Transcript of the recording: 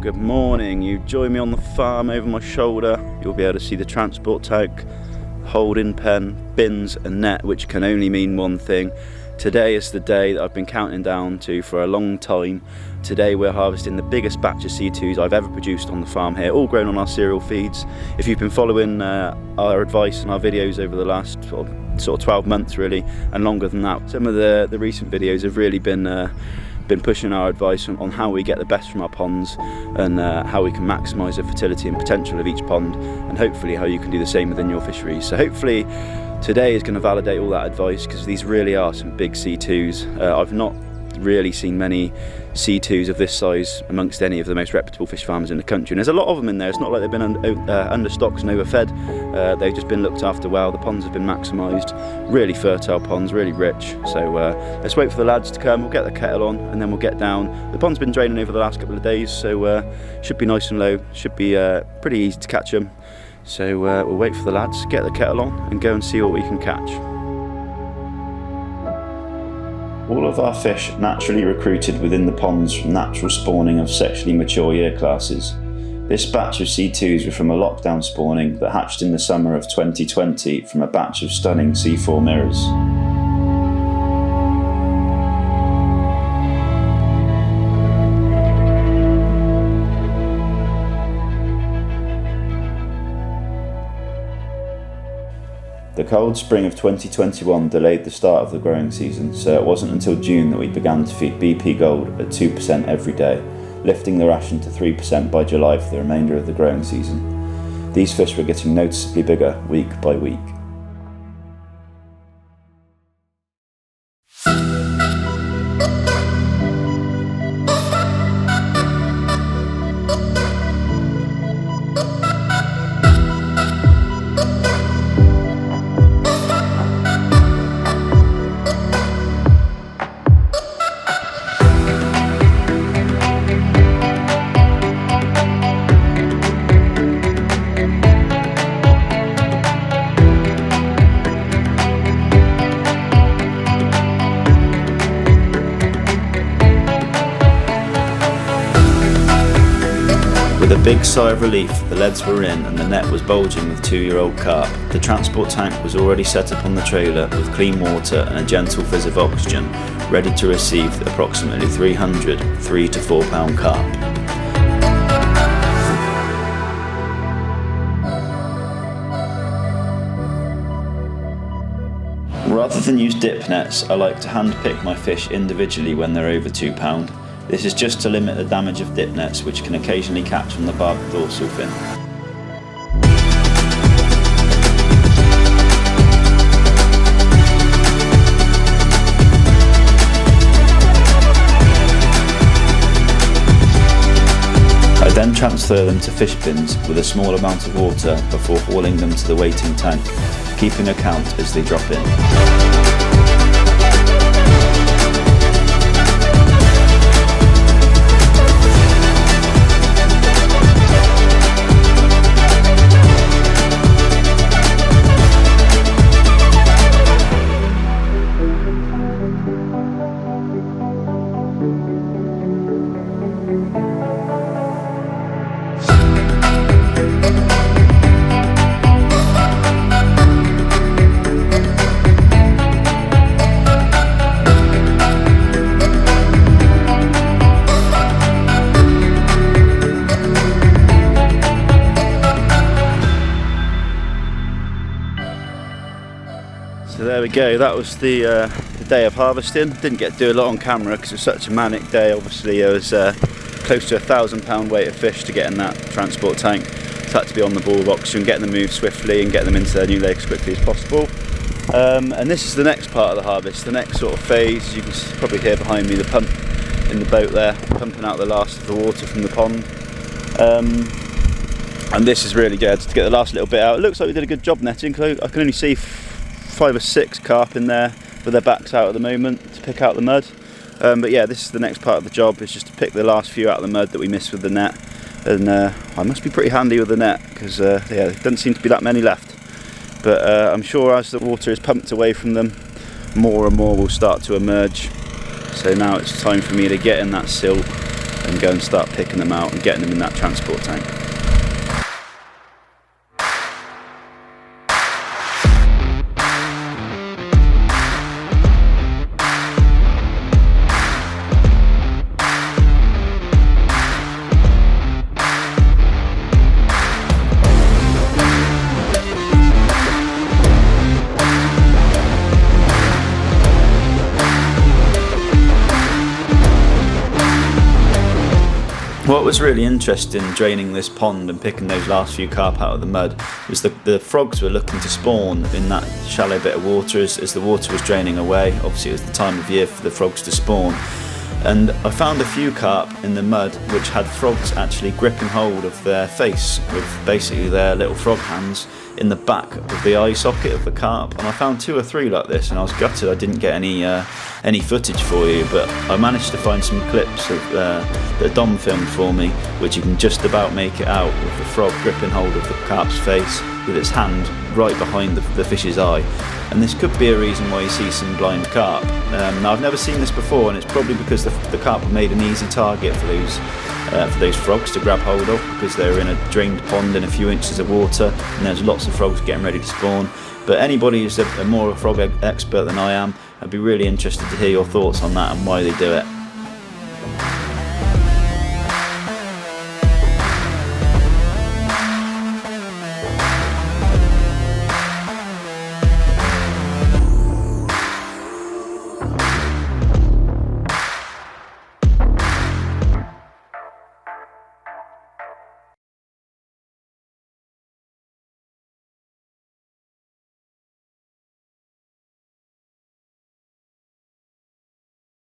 Good morning. You join me on the farm. Over my shoulder you'll be able to see the transport tank, holding pen, bins and net, which can only mean one thing. Today is the day that I've been counting down to for a long time. Today we're harvesting the biggest batch of C2s I've ever produced on the farm here, all grown on our cereal feeds. If you've been following our advice and our videos over the last sort of 12 months really, and longer than that, some of the recent videos have really been pushing our advice on how we get the best from our ponds and how we can maximise the fertility and potential of each pond, and hopefully how you can do the same within your fisheries. So hopefully today is going to validate all that advice, because these really are some big C2s. I've not really seen many C2s of this size amongst any of the most reputable fish farmers in the country, and there's a lot of them in there. It's not like they've been understocked and overfed. They've just been looked after well. The ponds have been maximised, really fertile ponds, really rich. So let's wait for the lads to come. We'll get the kettle on and then we'll get down. The pond's been draining over the last couple of days, so should be nice and low, should be pretty easy to catch them. So we'll wait for the lads, get the kettle on and go and see what we can catch. All of our fish naturally recruited within the ponds from natural spawning of sexually mature year classes. This batch of C2s were from a lockdown spawning that hatched in the summer of 2020 from a batch of stunning C4 mirrors. The cold spring of 2021 delayed the start of the growing season, so it wasn't until June that we began to feed BP Gold at 2% every day, lifting the ration to 3% by July for the remainder of the growing season. These fish were getting noticeably bigger week by week. With a big sigh of relief, the leads were in and the net was bulging with 2-year-old carp. The transport tank was already set up on the trailer with clean water and a gentle fizz of oxygen, ready to receive the approximately 300 3 to 4 pound carp. Rather than use dip nets, I like to hand pick my fish individually when they're over 2 pound. This is just to limit the damage of dip nets, which can occasionally catch on the barbed dorsal fin. I then transfer them to fish bins with a small amount of water before hauling them to the waiting tank, keeping a count as they drop in. So there we go, that was the day of harvesting. Didn't get to do a lot on camera because it was such a manic day. Obviously there was close to £1,000 weight of fish to get in that transport tank. So had to be on the ball with oxygen, getting them moved swiftly and getting them into their new lake as quickly as possible. And this is the next part of the harvest, the next sort of phase. You can probably hear behind me the pump in the boat there, pumping out the last of the water from the pond. And this is really good to get the last little bit out. It looks like we did a good job netting, because I can only see 5 or 6 carp in there with their backs out at the moment to pick out the mud. But yeah, this is the next part of the job, is just to pick the last few out of the mud that we missed with the net. And I must be pretty handy with the net, because yeah, there doesn't seem to be that many left. But I'm sure as the water is pumped away from them, more and more will start to emerge. So now it's time for me to get in that silt and go and start picking them out and getting them in that transport tank. What was really interesting draining this pond and picking those last few carp out of the mud was the frogs were looking to spawn in that shallow bit of water as the water was draining away. Obviously it was the time of year for the frogs to spawn. And I found a few carp in the mud which had frogs actually gripping hold of their face with basically their little frog hands in the back of the eye socket of the carp. And I found 2 or 3 like this, and I was gutted I didn't get any footage for you, but I managed to find some clips of that Dom filmed for me, which you can just about make it out with the frog gripping hold of the carp's face with its hand right behind the fish's eye. And this could be a reason why you see some blind carp. Now I've never seen this before, and it's probably because the carp have made an easy target for those frogs to grab hold of, because they're in a drained pond in a few inches of water and there's lots of frogs getting ready to spawn. But anybody who's more a frog expert than I am, I'd be really interested to hear your thoughts on that and why they do it.